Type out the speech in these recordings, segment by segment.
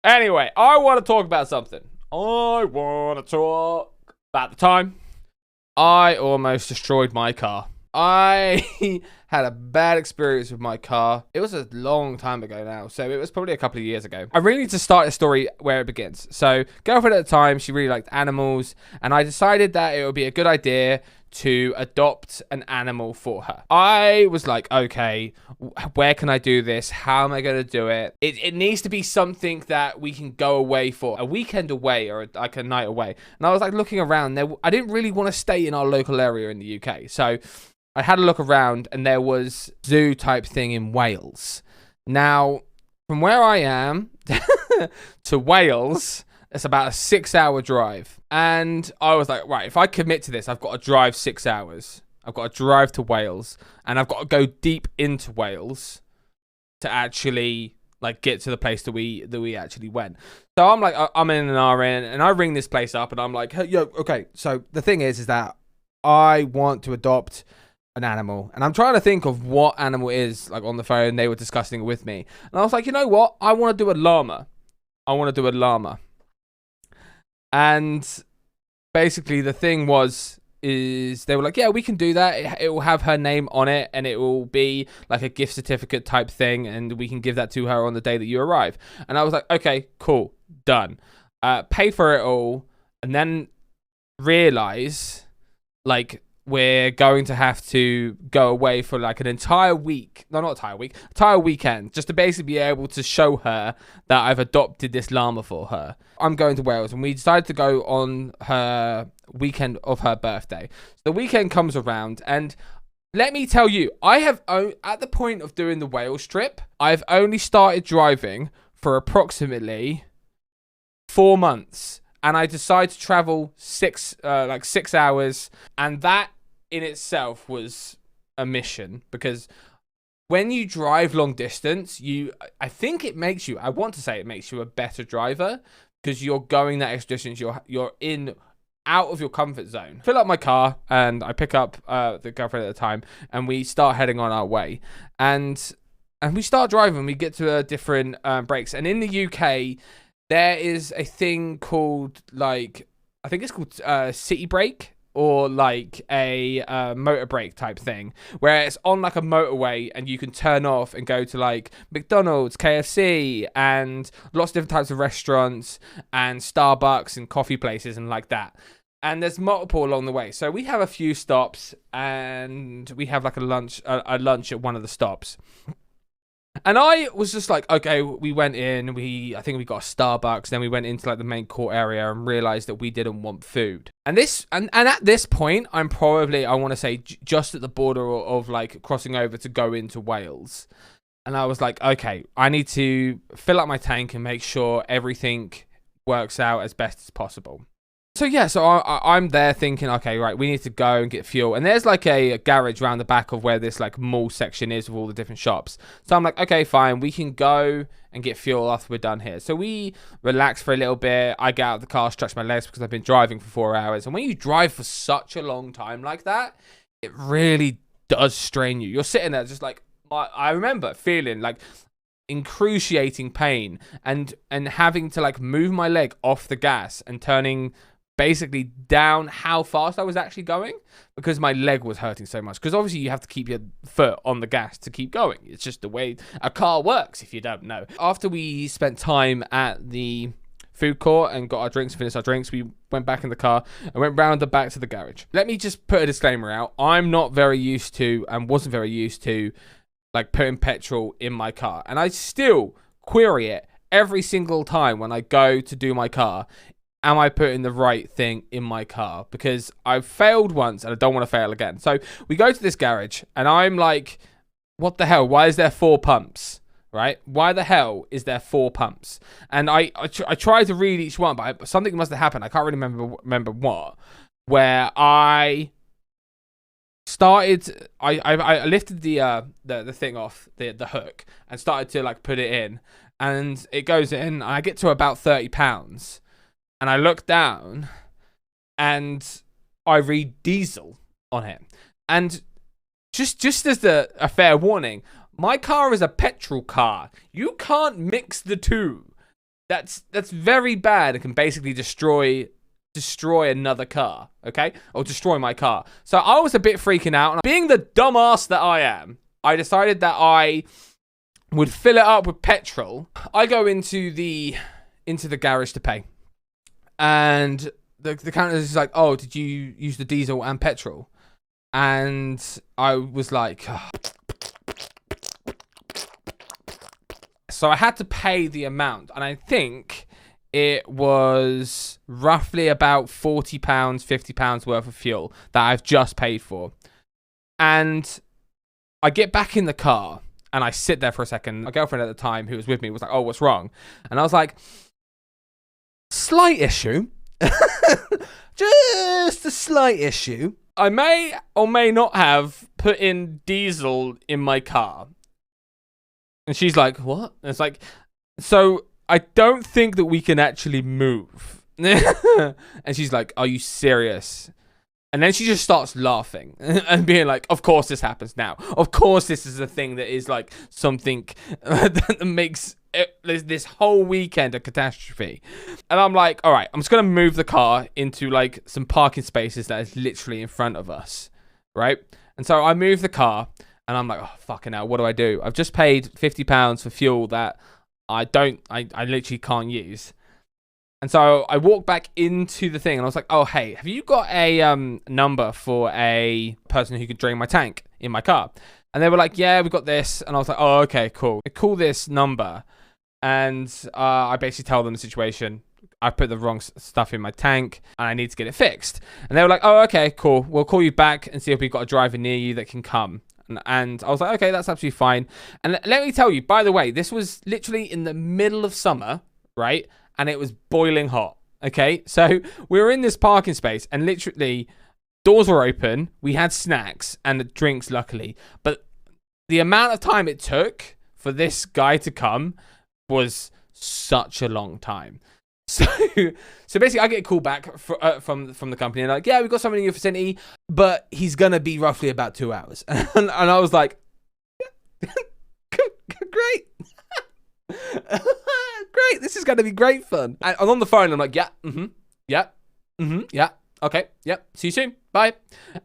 Anyway, I want to talk about something. I want to talk about the time I almost destroyed my car. I had a bad experience with my car. It was a long time ago now, so it was probably a couple of years ago. I really need to start a story where it begins. So, girlfriend at the time, she really liked animals, and I decided that it would be a good idea to adopt an animal for her. I was like, okay, where can I do this? How am I going to do it? It needs to be something that we can go away for, a weekend away or like a night away. And I was like looking around there. I didn't really want to stay in our local area in the UK. So I had a look around and there was zoo type thing in Wales. Now, from where I am to Wales, it's about a 6-hour drive. And I was like, right, if I commit to this, I've got to drive 6 hours. I've got to drive to Wales. And I've got to go deep into Wales to actually like get to the place that we actually went. So I'm like, I'm in an RN and I ring this place up and I'm like, hey, yo, okay. So the thing is that I want to adopt an animal. And I'm trying to think of what animal it is like on the phone. They were discussing it with me. And I was like, you know what? I want to do a llama. And basically the thing is they were like, yeah, we can do that. It will have her name on it and it will be like a gift certificate type thing. And we can give that to her on the day that you arrive. And I was like, okay, cool, done. Pay for it all. And then realize like we're going to have to go away for like an entire week. No, not entire week. Entire weekend. Just to basically be able to show her that I've adopted this llama for her. I'm going to Wales and we decided to go on her weekend of her birthday. So the weekend comes around and let me tell you, I have, at the point of doing the Wales trip, I've only started driving for approximately 4 months. And I decided to travel 6 hours. And that in itself was a mission because when you drive long distance, I think it makes you, I want to say it makes you a better driver because you're going that extra distance. You're in out of your comfort zone. Fill up my car and I pick up the girlfriend at the time and we start heading on our way. And we start driving. We get to different breaks. And in the UK, there is a thing called like, I think it's called city brake or like a motor brake type thing where it's on like a motorway and you can turn off and go to like McDonald's, KFC and lots of different types of restaurants and Starbucks and coffee places and like that. And there's multiple along the way. So we have a few stops and we have like a lunch at one of the stops. And I was just like, okay, we went in, I think we got a Starbucks, then we went into like the main court area and realized that we didn't want food. And at this point, I'm probably, I want to say just at the border of like crossing over to go into Wales. And I was like, okay, I need to fill up my tank and make sure everything works out as best as possible. So yeah, so I'm there thinking, okay, right, we need to go and get fuel. And there's like a garage around the back of where this like mall section is with all the different shops. So I'm like, okay, fine, we can go and get fuel after we're done here. So we relax for a little bit. I get out of the car, stretch my legs because I've been driving for 4 hours. And when you drive for such a long time like that, it really does strain you. You're sitting there just like, I remember feeling like excruciating pain and having to like move my leg off the gas and turning basically down how fast I was actually going because my leg was hurting so much. Because obviously you have to keep your foot on the gas to keep going. It's just the way a car works if you don't know. After we spent time at the food court and got our drinks, finished our drinks, we went back in the car and went round the back to the garage. Let me just put a disclaimer out. I'm not very used to and wasn't very used to like putting petrol in my car. And I still query it every single time when I go to do my car. Am I putting the right thing in my car? Because I've failed once and I don't want to fail again. So we go to this garage and I'm like, what the hell? Why is there 4 pumps? Right? Why the hell is there 4 pumps? And I try to read each one, but something must have happened. I can't really remember what. Where I started, I lifted the thing off the hook and started to like put it in, and it goes in. And I get to about 30 pounds. And I look down and I read diesel on it. And just as a fair warning, my car is a petrol car. You can't mix the two. That's very bad. It can basically destroy another car, okay? Or destroy my car. So I was a bit freaking out. And being the dumbass that I am, I decided that I would fill it up with petrol. I go into the garage to pay. And the counter is like, oh, did you use the diesel and petrol? And I was like... So I had to pay the amount. And I think it was roughly about £40, £50 worth of fuel that I've just paid for. And I get back in the car and I sit there for a second. My girlfriend at the time, who was with me, was like, oh, what's wrong? And I was like, slight issue. Just a slight issue. I may or may not have put in diesel in my car. And she's like, what? And it's like, so I don't think that we can actually move. And she's like, are you serious? And then she just starts laughing and being like, of course this happens now. Of course this is a thing that is like something that makes this whole weekend a catastrophe. And I'm like, all right, I'm just going to move the car into like some parking spaces that is literally in front of us. Right? And so I move the car and I'm like, oh, fucking hell, what do I do? I've just paid £50 for fuel that I literally can't use. And so I walked back into the thing and I was like, oh, hey, have you got a number for a person who could drain my tank in my car? And they were like, yeah, we got this. And I was like, oh, okay, cool. I call this number and I basically tell them the situation. I put the wrong stuff in my tank and I need to get it fixed. And they were like, oh, okay, cool. We'll call you back and see if we've got a driver near you that can come. And I was like, okay, that's absolutely fine. And let me tell you, by the way, this was literally in the middle of summer, right? And it was boiling hot, okay? So we were in this parking space and literally doors were open. We had snacks and drinks, luckily. But the amount of time it took for this guy to come was such a long time. So basically, I get a call back from the company, and like, yeah, we've got someone in your vicinity, but he's gonna be roughly about 2 hours. And I was like, great, great, this is gonna be great fun. And I'm on the phone. I'm like, yeah, okay, yep. See you soon. Bye.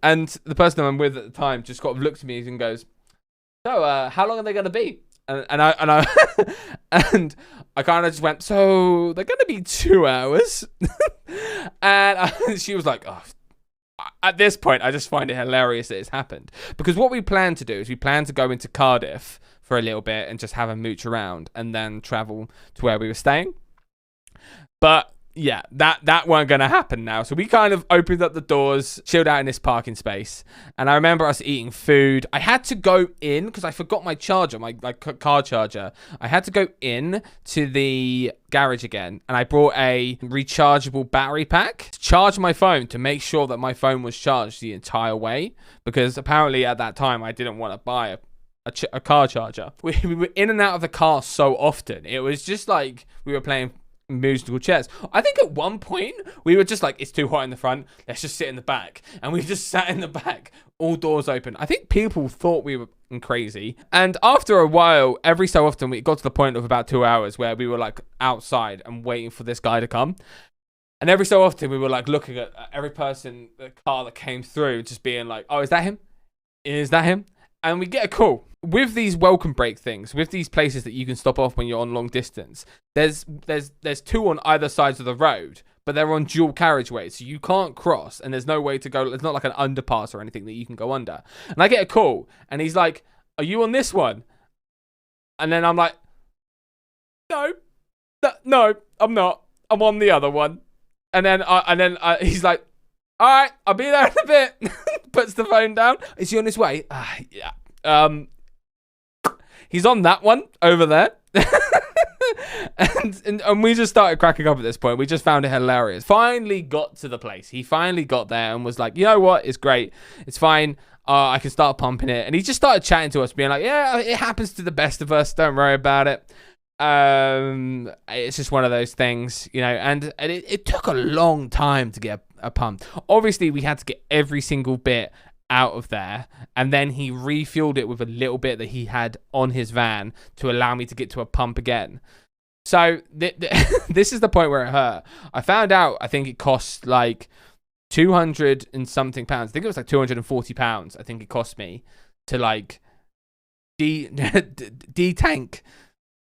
And the person I'm with at the time just kind of looks at me and goes, so how long are they gonna be? And I and I kind of just went, so they're going to be 2 hours. And she was like, oh. At this point, I just find it hilarious that it's happened. Because what we plan to do is we plan to go into Cardiff for a little bit and just have a mooch around and then travel to where we were staying. But yeah, that weren't going to happen now. So we kind of opened up the doors, chilled out in this parking space. And I remember us eating food. I had to go in because I forgot my charger, my car charger. I had to go in to the garage again. And I brought a rechargeable battery pack to charge my phone to make sure that my phone was charged the entire way. Because apparently at that time, I didn't want to buy a car charger. We were in and out of the car so often. It was just like we were playing musical chairs. I think at one point we were just like, it's too hot in the front, let's just sit in the back. And we just sat in the back, all doors open. I think people thought we were crazy. And after a while, every so often, we got to the point of about 2 hours where we were like outside and waiting for this guy to come. And every so often we were like looking at every person, the car that came through, just being like, oh, is that him? Is that him? And we get a call. With these welcome break things, with these places that you can stop off when you're on long distance, there's two on either sides of the road, but they're on dual carriageways, so you can't cross, and there's no way to go. It's not like an underpass or anything that you can go under. And I get a call, and he's like, are you on this one? And then I'm like, no, I'm not. I'm on the other one. And then he's like, all right, I'll be there in a bit. Puts the phone down. Is he on his way? Yeah. He's on that one over there. and we just started cracking up at this point. We just found it hilarious. Finally got to the place. He finally got there and was like, you know what? It's great. It's fine. I can start pumping it. And he just started chatting to us, being like, yeah, it happens to the best of us. Don't worry about it. It's just one of those things, you know, and it took a long time to get a pump. Obviously, we had to get every single bit out of there, and then he refueled it with a little bit that he had on his van to allow me to get to a pump again. So this is the point where it hurt. I found out, I think it cost like 200 and something pounds. I think it was like 240 pounds. I think it cost me to like detank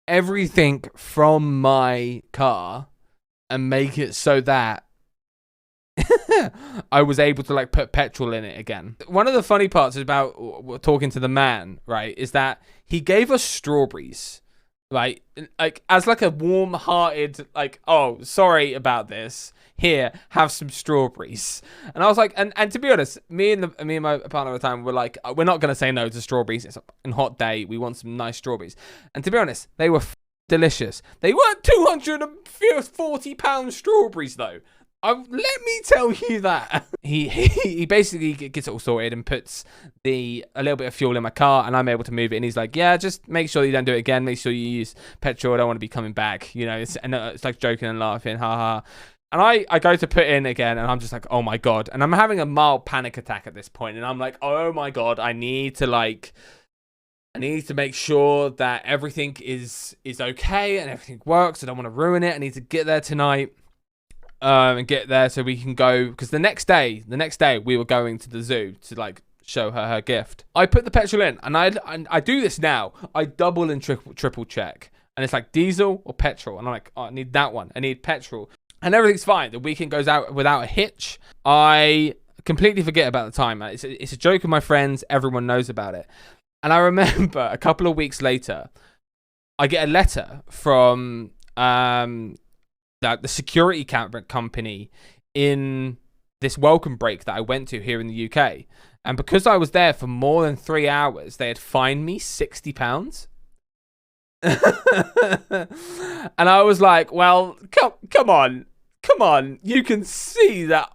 everything from my car and make it so that I was able to like put petrol in it again. One of the funny parts about talking to the man, right, is that he gave us strawberries, right? Like as like a warm-hearted, like, oh, sorry about this. Here, have some strawberries. And I was like, and to be honest, me and my partner at the time were like, we're not gonna say no to strawberries. It's a hot day. We want some nice strawberries. And to be honest, they were delicious. They weren't 240-pound strawberries though. Let me tell you that. He basically gets it all sorted and puts a little bit of fuel in my car, and I'm able to move it. And he's like, yeah, just make sure you don't do it again. Make sure you use petrol. I don't want to be coming back. You know, it's like joking and laughing, haha. And I go to put in again, and I'm just like, oh my God. And I'm having a mild panic attack at this point. And I'm like, oh my God, I need to make sure that everything is okay and everything works. I don't want to ruin it. I need to get there tonight. And get there so we can go, because the next day we were going to the zoo to like show her gift. I put the petrol in, and I do this now. I double and triple check, and it's like diesel or petrol, and I'm like, oh, I need that one. I need petrol, and everything's fine. The weekend goes out without a hitch. I completely forget about the time. It's a joke with my friends. Everyone knows about it, and I remember a couple of weeks later, I get a letter from the security company in this welcome break that I went to here in the UK. And because I was there for more than 3 hours, they had fined me £60. And I was like, well, come on. You can see that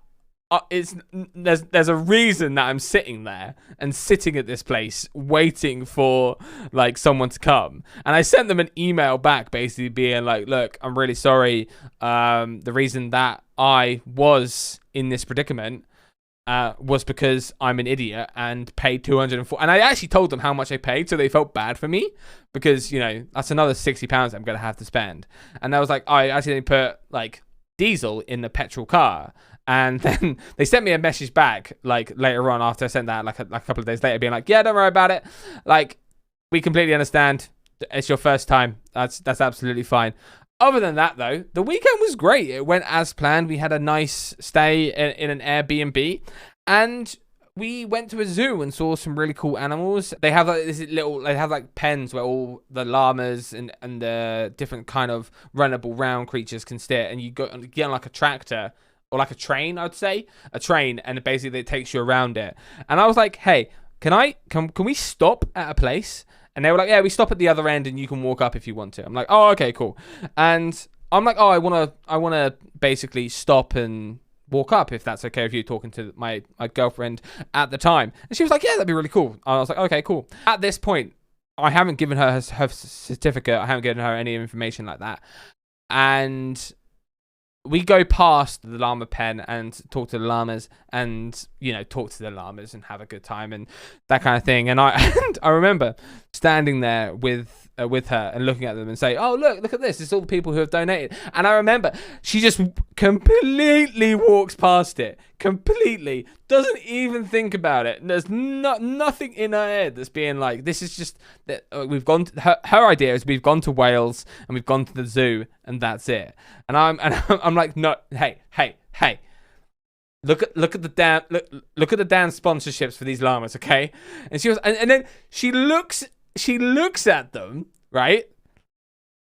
there's a reason that I'm sitting there and sitting at this place waiting for like someone to come. And I sent them an email back basically being like, look, I'm really sorry. The reason that I was in this predicament was because I'm an idiot and paid 204. And I actually told them how much I paid, so they felt bad for me because, you know, that's another £60 I'm going to have to spend. And I was like, I actually put like diesel in the petrol car. And then they sent me a message back like later on after I sent that, like a couple of days later, being like, yeah, don't worry about it. Like, we completely understand. It's your first time. That's absolutely fine. Other than that, though, the weekend was great. It went as planned. We had a nice stay in an Airbnb, and we went to a zoo and saw some really cool animals. They have like they have like pens where all the llamas and the different kind of runnable round creatures can sit, and you get on like a tractor. Or like a train, I'd say. A train, and basically it takes you around it. And I was like, hey, can we stop at a place? And they were like, yeah, we stop at the other end and you can walk up if you want to. I'm like, oh, okay, cool. And I'm like, oh, I wanna basically stop and walk up if that's okay with you, talking to my girlfriend at the time. And she was like, yeah, that'd be really cool. I was like, okay, cool. At this point, I haven't given her her certificate. I haven't given her any information like that. And we go past the llama pen and talk to the llamas and, you know, talk to the llamas and have a good time and that kind of thing. And I remember standing there with her and looking at them and say, oh, look at this. It's all the people who have donated. And I remember she just completely walks past it. Completely. Doesn't even think about it. There's nothing in her head that's being like, this is just that we've gone to, her idea is we've gone to Wales and we've gone to the zoo and that's it. And I'm like, no, hey. Look at the damn sponsorships for these llamas, okay? And she was, and then she looks at them, right,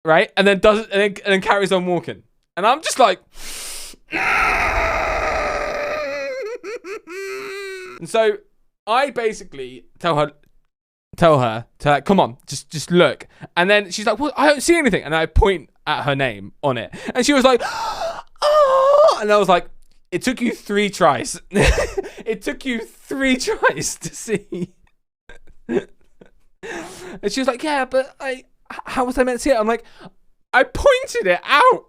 and then and then carries on walking, and I'm just like, and so I basically tell her to like, come on, just look, and then she's like, well, I don't see anything, and I point at her name on it, and she was like, oh, and I was like, it took you 3 tries. It took you 3 tries to see. And she was like, yeah, but how was I meant to see it? I'm like, I pointed it out.